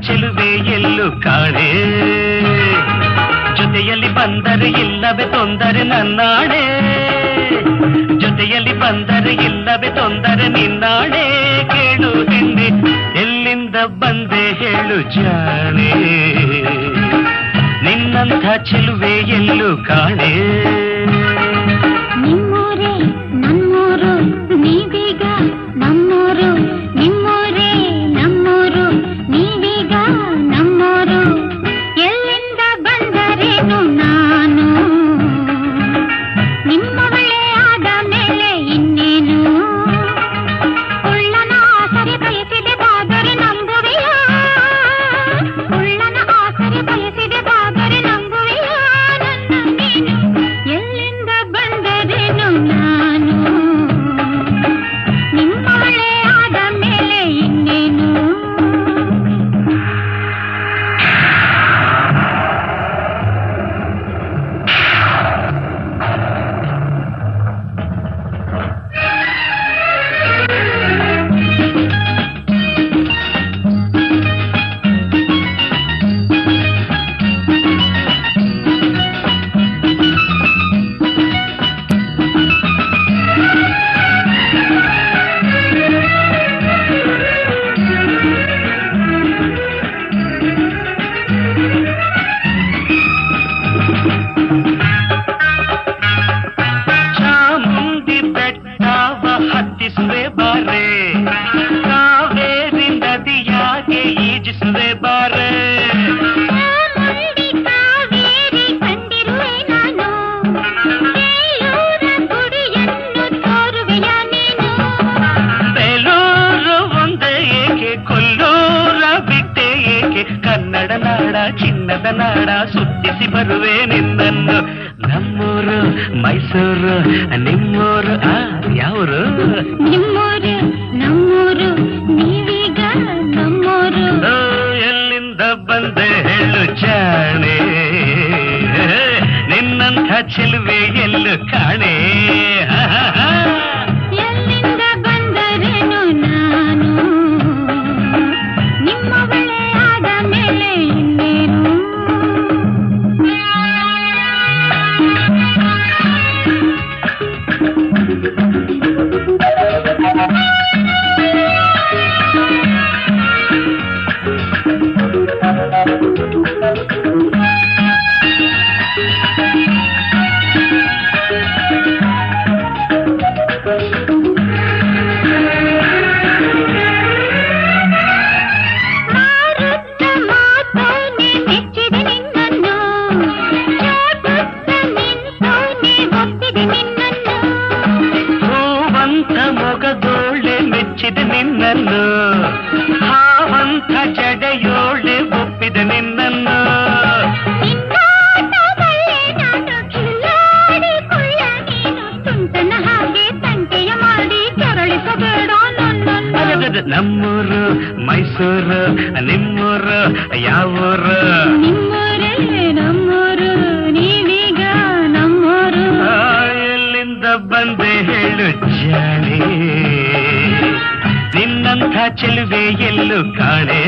ಚೆಲುವೆ ಎಲ್ಲೂ ಕಾಣೆ ಜೊತೆಯಲ್ಲಿ ಬಂದರೆ ಇಲ್ಲವೇ ತೊಂದರೆ ನನ್ನಾಣೆ ಜೊತೆಯಲ್ಲಿ ಬಂದರೆ ಇಲ್ಲವೇ ತೊಂದರೆ ನಿನ್ನಾಣೆ ಕೇಳು ಹಿಂದೆ ಎಲ್ಲಿಂದ ಬಂದೆ ಹೇಳು ಜಾಣೆ ನಿನ್ನಂಥ ಚೆಲುವೆ ಎಲ್ಲೂ ಕಾಣೆ ನಿಮ್ಮೂರೇ ನಮ್ಮೂರು ನೀವೀಗ ನಮ್ಮೂರು ನಿಮ್ಮೂರೇ ನಮ್ಮೂರು ನೀವೀಗ ನಮ್ಮೂರು ಎಲ್ಲಿಂದ ಬಂದರೇನು ನಾನು ನಿಮ್ಮವಳೇ ಆದ ಮೇಲೆ ಇನ್ನೇನು ಉಳ್ಳನ ಆಸರೆ ಬಯಸಿದೆ ಬಾದರೆ ನಂಬುವೆಯಾ ಉಳ್ಳನ ಆಸರೆ ಬಯಸಿದೆ ಬಾದರೆ ನಂಬುವೆಯಾ ನನ್ನ ನೀನು ಎಲ್ಲಿಂದ ಬಂದರೇನು ನಾನು ನಿಮ್ಮವಳೇ ಆದ ಮೇಲೆ ಇನ್ನೇನು ಚಾಮುಂಡಿ ಬೆಟ್ಟವ ಹತ್ತಿಸುವೆ ಬಾರೆ ಕಾವೇರಿ ನದಿಯಾಗೆ ಈಜಿಸುವೆ ಬಾರೆ ಚಾಮುಂಡಿ ಕಾವೇರಿ ಕಂಡಿರುವೆ ನಾನು ಬೇಲೂರ ಗುಡಿಯನ್ನು ತೋರುವೆಯ ನೀನು ಬೇಲೂರು ಒಂದೇ ಏಕೆ ಕೊಲ್ಲೂರ ಬಿಟ್ಟೆ ಏಕೆ ಕನ್ನಡ ನಾಡ ಚಿನ್ನದ ನಾಡ ಸುತ್ತಿಸಿ ಬರುವೆ ನಿನ್ನನ್ನು ನಮ್ಮೂರು ಮೈಸೂರು ನಿಮ್ಮೂರು ಯಾವರು ನಿಮ್ಮೂರು ನಮ್ಮೂರು ನೀವೀಗ ನಮ್ಮೂರು ಎಲ್ಲಿಂದ ಬಂದೆ ಹೇಳು ಜಾಣೆ ನಿನ್ನಂಥ ಚೆಲುವೆ ಎಲ್ಲೂ ಕಾಣೆ ಎಲ್ಲಿಂದ ಬಂದರೇನು ನಾನು ನಿಮ್ಮವಳೇ ಆದ ಮೇಲೆ ಇನ್ನೇನು ಮಾರುತ್ತ ಮಾತೋನೆ ಮೆಚ್ಚಿದೆ ನಿನ್ನನ್ನು ಚಾಟುತ್ತ ನಿಂತೋನೆ ಒಪ್ಪಿದೆ ನಿನ್ನನ್ನು ಹೂವಂತ ಮೊಗದೋಳೆ ಮೆಚ್ಚಿದೆ ನಿನ್ನನ್ನು ಹಾವಂತ ಜಡೆಯೋಳೆ ಒಪ್ಪಿದೆ ನಿನ್ನನ್ನು ನಿನ್ನಾಟವಲ್ಲೇ ನಾನು ಕಿಲ್ಲಾಡಿಕೊಳ್ಳ ನೀನು ತುಂಟನ ಹಾಗೆ ತಂಟೆಯ ಮಾಡಿ ಕೆರಳಿಸಬೇಡ ನನ್ನನ್ನು ನಮ್ಮೂರು ಮೈಸೂರು ನಿಮ್ಮೂರು ಯಾವೂರು ನಿಮ್ಮೂರೇ ನಮ್ಮೂರು ನೀವೀಗ ನಮ್ಮೂರು ಎಲ್ಲಿಂದ ಬಂದೆ ಹೇಳು ಜಾಣೆ ನಿನ್ನಂಥ ಚೆಲುವೆ ಎಲ್ಲೂ ಕಾಣೆ